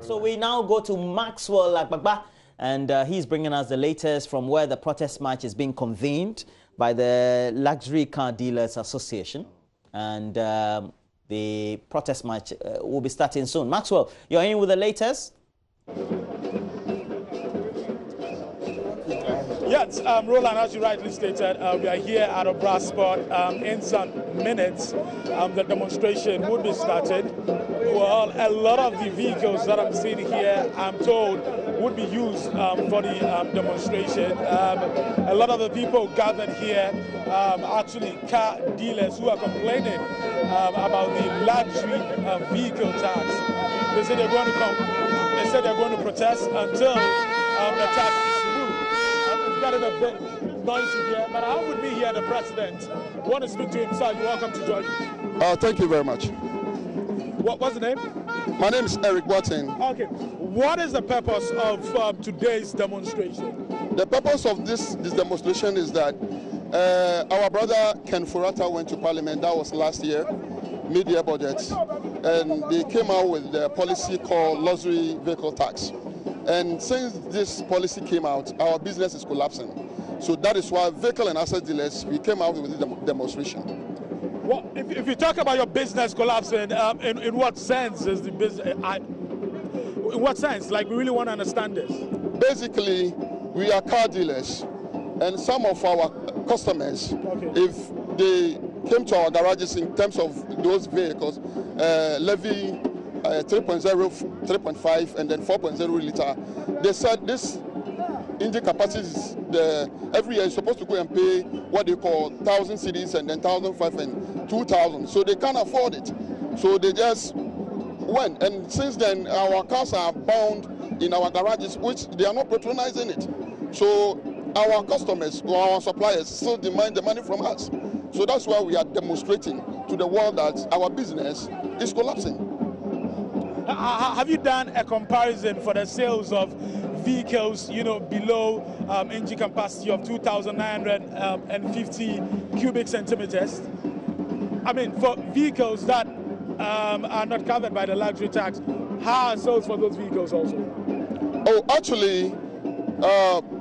So we now go to Maxwell Agbagba, and he's bringing us the latest from where the protest march is being convened by the Luxury Car Dealers Association. And the protest march will be starting soon. Maxwell, you're in with the latest? Yes, Roland, as you rightly stated, we are here at a brass spot. In some minutes, the demonstration would be started. Well, a lot of the vehicles that I'm seeing here, I'm told, would be used for the demonstration. A lot of the people gathered here, actually car dealers who are complaining about the luxury vehicle tax. They say they're going to come. They said they're going to protest until the tax is removed. It's getting a bit noisy here, but I would be here, the president. I want to speak to him, sir. You're welcome to join me. Thank you very much. What's the name? My name is Eric Watson. Okay. What is the purpose of today's demonstration? The purpose of this demonstration is that our brother Ken Furata went to Parliament. That was last year, mid-year budget, and they came out with a policy called luxury vehicle tax. And since this policy came out, our business is collapsing. So that is why vehicle and asset dealers, we came out with the demonstration. Well, if you talk about your business collapsing, in what sense is the business? In what sense? Like, we really want to understand this. Basically, we are car dealers, and some of our customers, if they came to our garages in terms of those vehicles, levy 3.0, 3.5, and then 4.0 liter, they said this engine capacity is every year is supposed to go and pay what they call 1,000 cedis and then 1,500 and 2,000. So they can't afford it. So they just went. And since then, our cars are bound in our garages, which they are not patronizing it. So our customers or our suppliers still demand the money from us. So that's why we are demonstrating to the world that our business is collapsing. Have you done a comparison for the sales of vehicles, below engine capacity of 2,950 cubic centimeters? I mean, for vehicles that are not covered by the luxury tax, how are sales for those vehicles also? Oh, actually,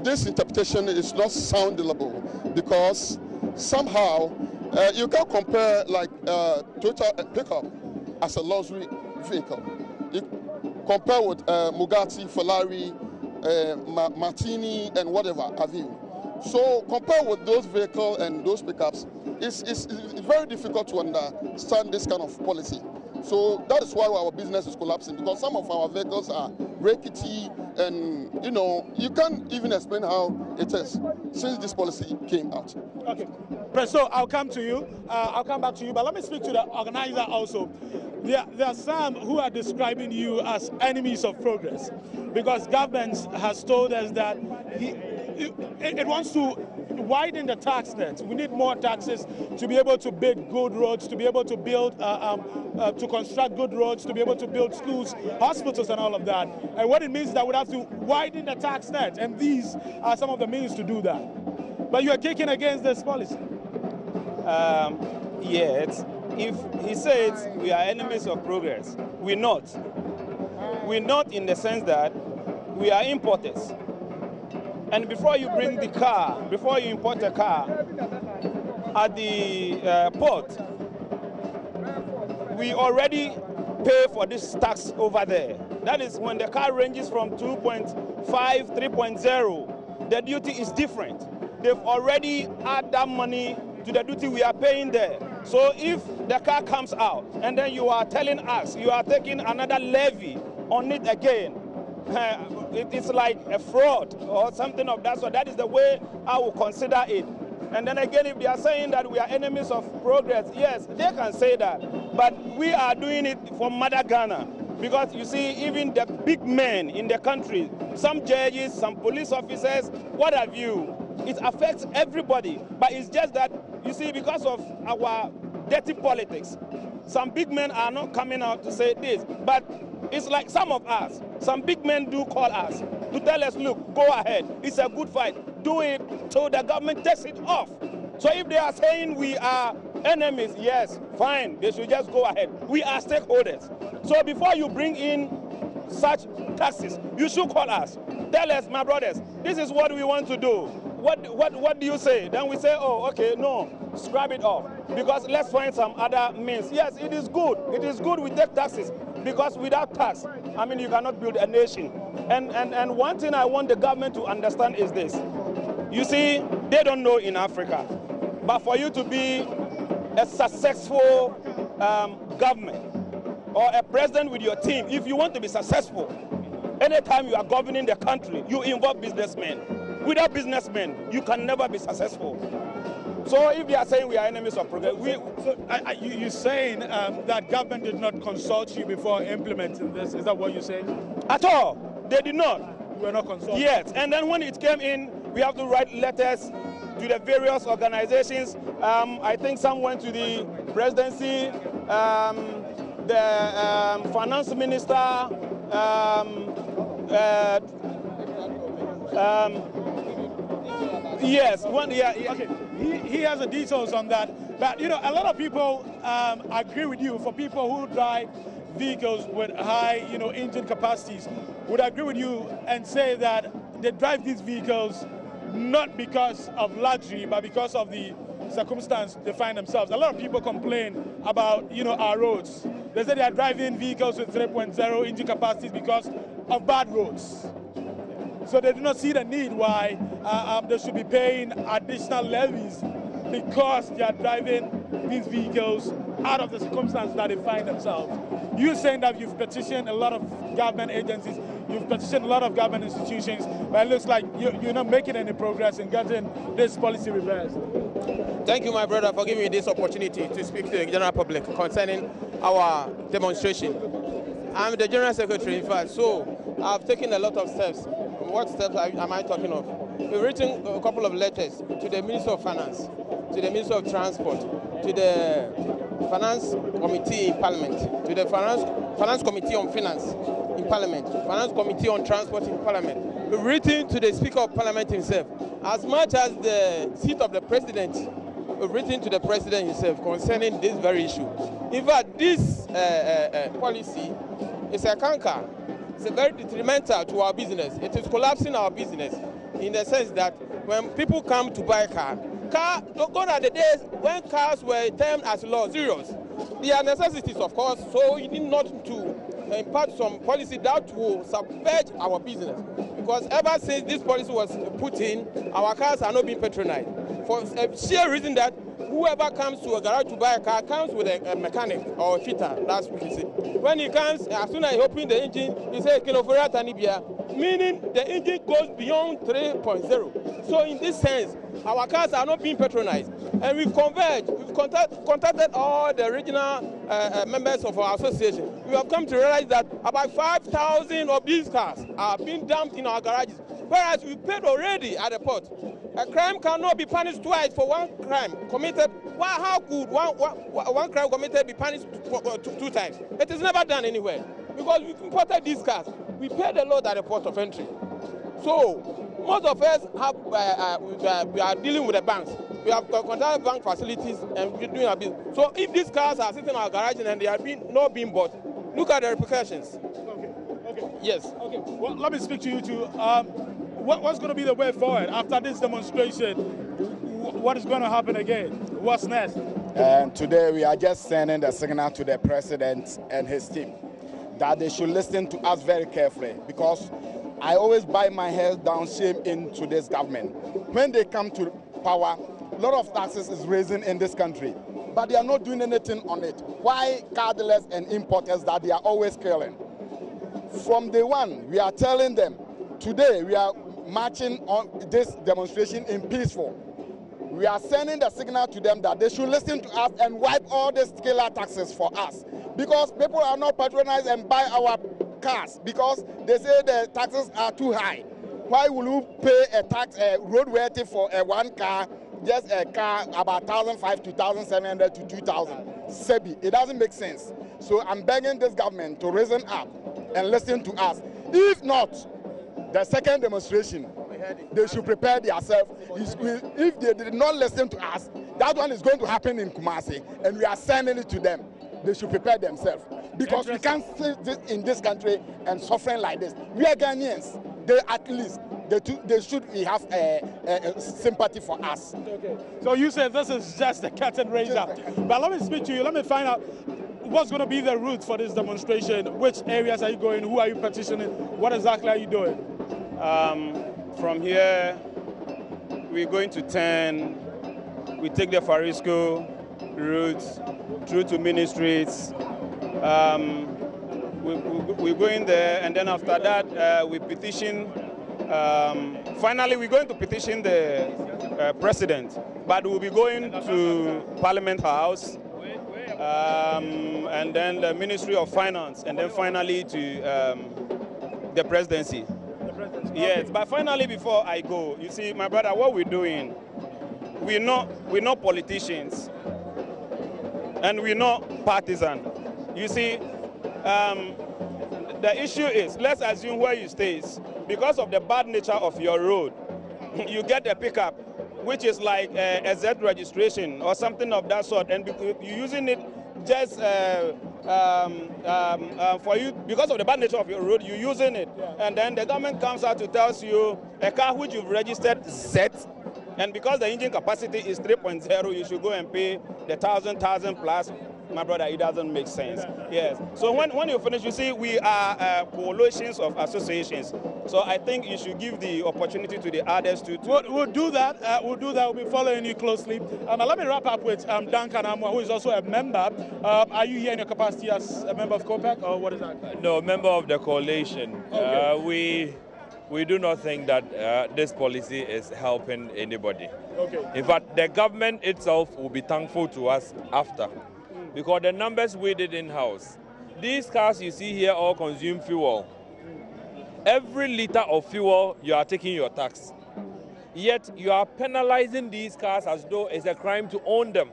this interpretation is not soundable because somehow you can compare like Toyota pickup as a luxury vehicle. You compare with Bugatti, Ferrari, Martini, and whatever have you. So compare with those vehicles and those pickups, it's very difficult to understand this kind of policy. So that is why our business is collapsing, because some of our vehicles are rickety, and you can't even explain how it is since this policy came out. Okay, Presto, I'll come to you. I'll come back to you, but let me speak to the organizer also. There are some who are describing you as enemies of progress, because government has told us that it wants to widen the tax net. We need more taxes to be able to build good roads, to be able to build, to construct good roads, to be able to build schools, hospitals, and all of that. And what it means is that we have to widen the tax net, and these are some of the means to do that. But you are kicking against this policy. Yes. If he says we are enemies of progress, we're not. We're not in the sense that we are importers. And before you bring the car, before you import a car at the port, we already pay for this tax over there. That is when the car ranges from 2.5, 3.0, the duty is different. They've already added that money to the duty we are paying there. So if the car comes out and then you are telling us you are taking another levy on it again, it's like a fraud or something of that sort. That is the way I will consider it. And then again, if they are saying that we are enemies of progress, yes, they can say that. But we are doing it for Mother Ghana. Because you see, even the big men in the country, some judges, some police officers, what have you, it affects everybody. But it's just that, you see, because of our dirty politics, some big men are not coming out to say this. But it's like some of us, some big men do call us to tell us, look, go ahead, it's a good fight, do it till the government takes it off. So if they are saying we are enemies, yes, fine, they should just go ahead. We are stakeholders. So before you bring in such taxes, you should call us. Tell us, my brothers, this is what we want to do. What do you say? Then we say, oh, okay, no, scrap it off. Because let's find some other means. Yes, it is good. It is good we take taxes. Because without tax, I mean, you cannot build a nation. And one thing I want the government to understand is this. You see, they don't know in Africa. But for you to be a successful government or a president with your team, if you want to be successful, anytime you are governing the country, you involve businessmen. Without businessmen, you can never be successful. So if they are saying we are enemies of progress, you're saying that government did not consult you before implementing this? Is that what you're saying? At all. They did not. You were not consulted? Yes. And then when it came in, we have to write letters to the various organizations. I think some went to the presidency, the finance minister, yes, one, yeah. Okay, he has the details on that. But, you know, a lot of people agree with you. For people who drive vehicles with high, you know, engine capacities, would agree with you and say that they drive these vehicles not because of luxury, but because of the circumstance they find themselves. A lot of people complain about, you know, our roads. They say they are driving vehicles with 3.0 engine capacities because of bad roads. So they do not see the need why they should be paying additional levies because they are driving these vehicles out of the circumstances that they find themselves. You're saying that you've petitioned a lot of government agencies, you've petitioned a lot of government institutions, but it looks like you're not making any progress in getting this policy reversed. Thank you, my brother, for giving me this opportunity to speak to the general public concerning our demonstration. I'm the General Secretary, in fact, so I've taken a lot of steps. What steps am I talking of? We've written a couple of letters to the Minister of Finance, to the Minister of Transport, to the Finance Committee in Parliament, to the Finance Committee on Finance in Parliament, Finance Committee on Transport in Parliament. We've written to the Speaker of Parliament himself, as much as the seat of the President. We've written to the President himself concerning this very issue. In fact, this policy is a canker. It's very detrimental to our business. It is collapsing our business in the sense that when people come to buy a car, gone are the days when cars were termed as luxurious. They are necessities, of course, so you need not to impart some policy that will subvert our business. Because ever since this policy was put in, our cars are not being patronized. For a sheer reason that whoever comes to a garage to buy a car comes with a mechanic or a fitter, that's what he said. When he comes, as soon as he opens the engine, he says, meaning the engine goes beyond 3.0. So in this sense, our cars are not being patronized. And we've converged, we've contacted all the regional members of our association. We have come to realize that about 5,000 of these cars are being dumped in our garages, whereas we paid already at the port. A crime cannot be punished twice for one crime committed. How could one crime committed be punished two times? It is never done anywhere. Because we imported these cars. We paid a lot at the port of entry. So most of us we are dealing with the banks. We have contacted bank facilities and we're doing our business. So if these cars are sitting in our garage and they are not being bought, look at the repercussions. Okay. Yes. Okay. Well, let me speak to you too. What's going to be the way forward after this demonstration? What is going to happen again? What's next? Today we are just sending the signal to the president and his team that they should listen to us very carefully, because I always bite my head down shame into this government. When they come to power, a lot of taxes is raising in this country, but they are not doing anything on it. Why car dealers and importers that they are always killing? From day one, we are telling them, today we are marching on this demonstration in peaceful. We are sending the signal to them that they should listen to us and wipe all these killer taxes for us, because people are not patronized and buy our cars because they say the taxes are too high. Why will you pay a tax, roadworthy for one car, just a car about 1,500 to 1,700 to 2,000? Sebi, it doesn't make sense. So I'm begging this government to reason up and listen to us. If not, the second demonstration, they should prepare themselves. If they did not listen to us, that one is going to happen in Kumasi, and we are sending it to them. they should prepare themselves. Because we can't sit in this country and suffering like this. We are Ghanaians. They at least, they should have sympathy for us. Okay. So you said this is just a curtain raiser. But let me speak to you. Let me find out what's going to be the route for this demonstration. Which areas are you going? Who are you petitioning? What exactly are you doing? From here, we're going to turn. We take the Farisco route through to Mini Streets. We're going there, and then after that, we petition. Finally, we're going to petition the president, but we'll be going to Parliament House, and then the Ministry of Finance, and then finally to the presidency. Yes, but finally, before I go, you see, my brother, what we're doing, we're not politicians, and we're not partisan. You see, the issue is, let's assume where you stay, because of the bad nature of your road, you get a pickup, which is like a Z registration or something of that sort, and you're using it just for you, because of the bad nature of your road, you're using it, and then the government comes out to tell you a car which you've registered Z, and because the engine capacity is 3.0, you should go and pay the 1,000 plus. My brother, it doesn't make sense. Yes. So when you finish, you see, we are coalitions of associations. So I think you should give the opportunity to the others to. We'll do that. We'll do that. We'll be following you closely. Let me wrap up with Duncan Amwa, who is also a member. Are you here in your capacity as a member of COPEC, or what is that? No, member of the coalition. Okay. We do not think that this policy is helping anybody. Okay. In fact, the government itself will be thankful to us after. Because the numbers we did in-house, these cars you see here all consume fuel. Every liter of fuel, you are taking your tax. Yet you are penalizing these cars as though it's a crime to own them.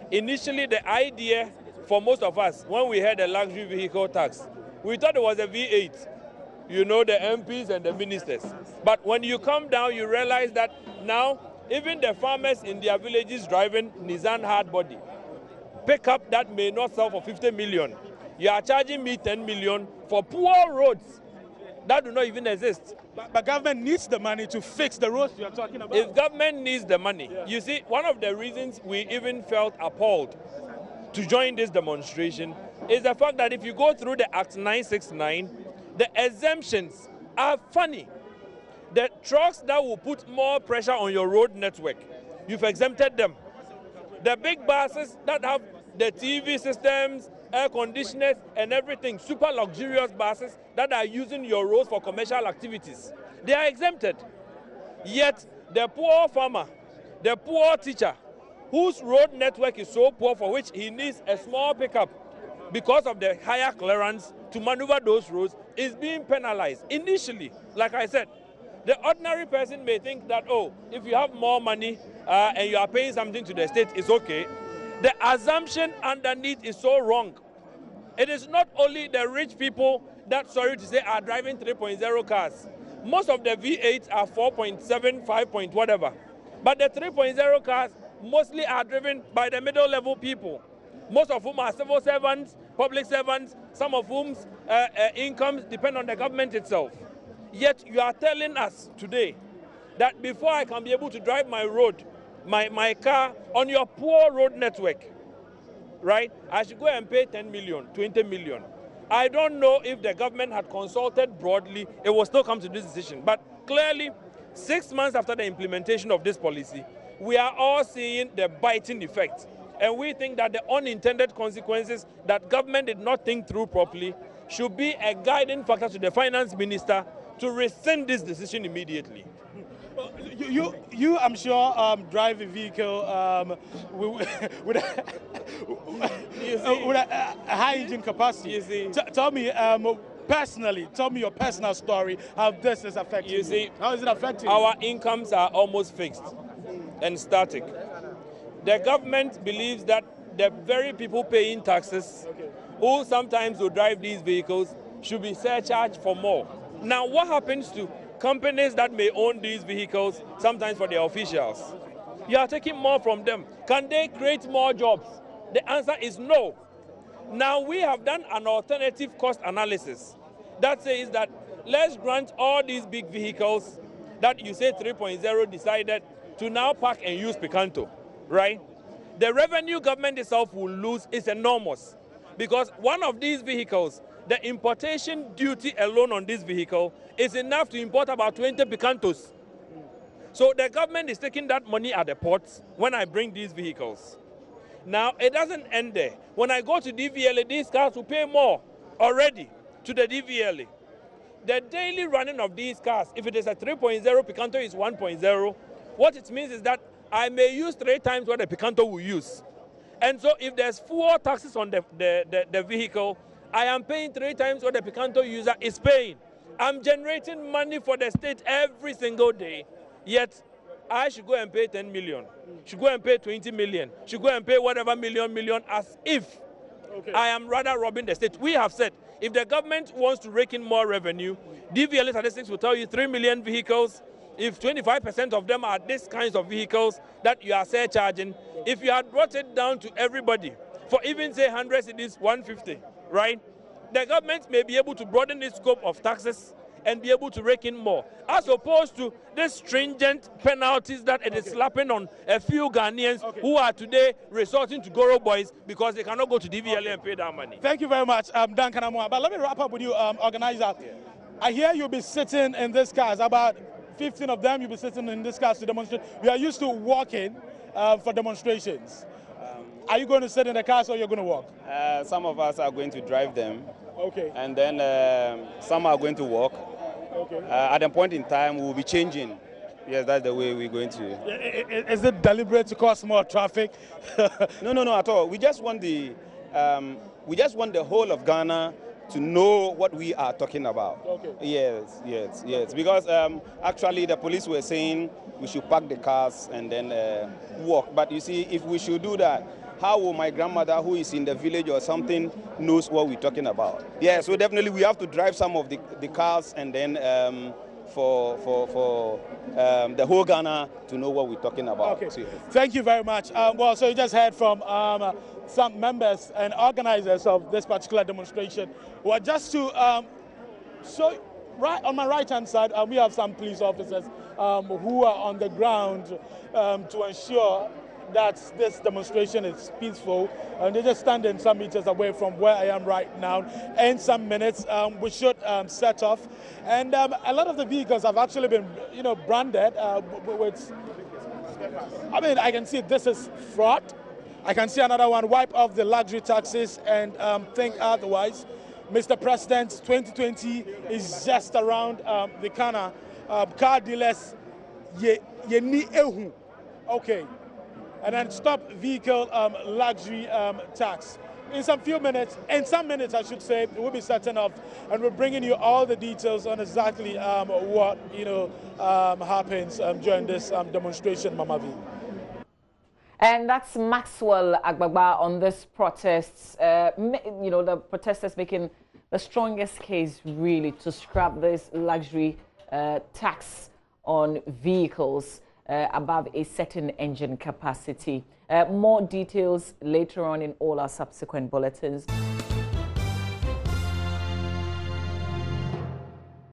Initially, the idea for most of us, when we had a luxury vehicle tax, we thought it was a V8. You know, the MPs and the ministers. But when you come down, you realize that now, even the farmers in their villages driving Nissan hard body, pickup that may not sell for 50 million. You are charging me 10 million for poor roads that do not even exist. But government needs the money to fix the roads you are talking about. If government needs the money, you see, one of the reasons we even felt appalled to join this demonstration is the fact that if you go through the Act 969, the exemptions are funny. The trucks that will put more pressure on your road network, you've exempted them. The big buses that have the TV systems, air conditioners and everything, super luxurious buses that are using your roads for commercial activities, they are exempted. Yet the poor farmer, the poor teacher, whose road network is so poor for which he needs a small pickup because of the higher clearance to maneuver those roads, is being penalized. Initially, like I said, the ordinary person may think that, oh, if you have more money and you are paying something to the state, it's okay. The assumption underneath is so wrong. It is not only the rich people that, sorry to say, are driving 3.0 cars. Most of the V8s are 4.7, 5 point whatever. But the 3.0 cars mostly are driven by the middle level people, most of whom are civil servants, public servants, some of whom's incomes depend on the government itself. Yet you are telling us today that before I can be able to drive my road, my car on your poor road network, right, I should go and pay 10 million, 20 million. I don't know if the government had consulted broadly, it will still come to this decision. But clearly, 6 months after the implementation of this policy, we are all seeing the biting effect. And we think that the unintended consequences that government did not think through properly should be a guiding factor to the finance minister to rescind this decision immediately. You I'm sure, drive a vehicle with a high engine capacity. You see, tell me, personally, tell me your personal story, how this is affecting you. See, how is it affecting our incomes are almost fixed and static. The government believes that the very people paying taxes, who sometimes will drive these vehicles, should be surcharged for more. Now, what happens to companies that may own these vehicles, sometimes for their officials? You are taking more from them. Can they create more jobs? The answer is no. Now we have done an alternative cost analysis that says that let's grant all these big vehicles that you say 3.0 decided to now park and use Picanto, right? The revenue government itself will lose is enormous because one of these vehicles, the importation duty alone on this vehicle is enough to import about 20 Picantos. So the government is taking that money at the ports when I bring these vehicles. Now, it doesn't end there. When I go to DVLA, these cars will pay more already to the DVLA. The daily running of these cars, if it is a 3.0, Picanto is 1.0. What it means is that I may use 3 times what the Picanto will use. And so if there's 4 taxes on the vehicle, I am paying 3 times what the Picanto user is paying. I'm generating money for the state every single day, yet I should go and pay 10 million, should go and pay 20 million, should go and pay whatever million as if I am rather robbing the state. We have said, if the government wants to rake in more revenue, DVLA statistics will tell you 3 million vehicles. If 25% of them are these kinds of vehicles that you are surcharging, if you had brought it down to everybody, for even say 100 cedis, 150, right? The government may be able to broaden its scope of taxes and be able to rake in more, as opposed to the stringent penalties that it is slapping on a few Ghanaians who are today resorting to Goro boys because they cannot go to DVLA and pay that money. Thank you very much, Duncan Amua. But let me wrap up with you, organizer. I hear you'll be sitting in this cars, about 15 of them you'll be sitting in this cars to demonstrate. We are used to walking for demonstrations. Are you going to sit in the cars or you're going to walk? Some of us are going to drive them. Okay. And then some are going to walk. Okay. At a point in time, we will be changing. Yes, that's the way we're going to. Is it deliberate to cause more traffic? No, at all. We just want the whole of Ghana to know what we are talking about. Okay. Yes. Because actually, the police were saying we should park the cars and then walk. But you see, if we should do that, how will my grandmother, who is in the village or something, knows what we're talking about? Yeah, so definitely we have to drive some of the cars and then for the whole Ghana to know what we're talking about. Okay. Thank you very much. Well, so you just heard from some members and organizers of this particular demonstration. Well, just to show, right on my right-hand side, we have some police officers who are on the ground to ensure that this demonstration is peaceful, and they're just standing some meters away from where I am right now. In some minutes, we should set off, and a lot of the vehicles have actually been, branded with. I mean, I can see this is fraud. I can see another one, wipe off the luxury taxes and think otherwise. Mr. President, 2020 is just around the corner. Car dealers, okay. And then stop vehicle luxury tax. In some minutes, I should say, we'll be setting off, and we're bringing you all the details on exactly what happens during this demonstration, Mama V. And that's Maxwell Agbagba on this protests. The protesters making the strongest case really to scrap this luxury tax on vehicles above a certain engine capacity. More details later on in all our subsequent bulletins.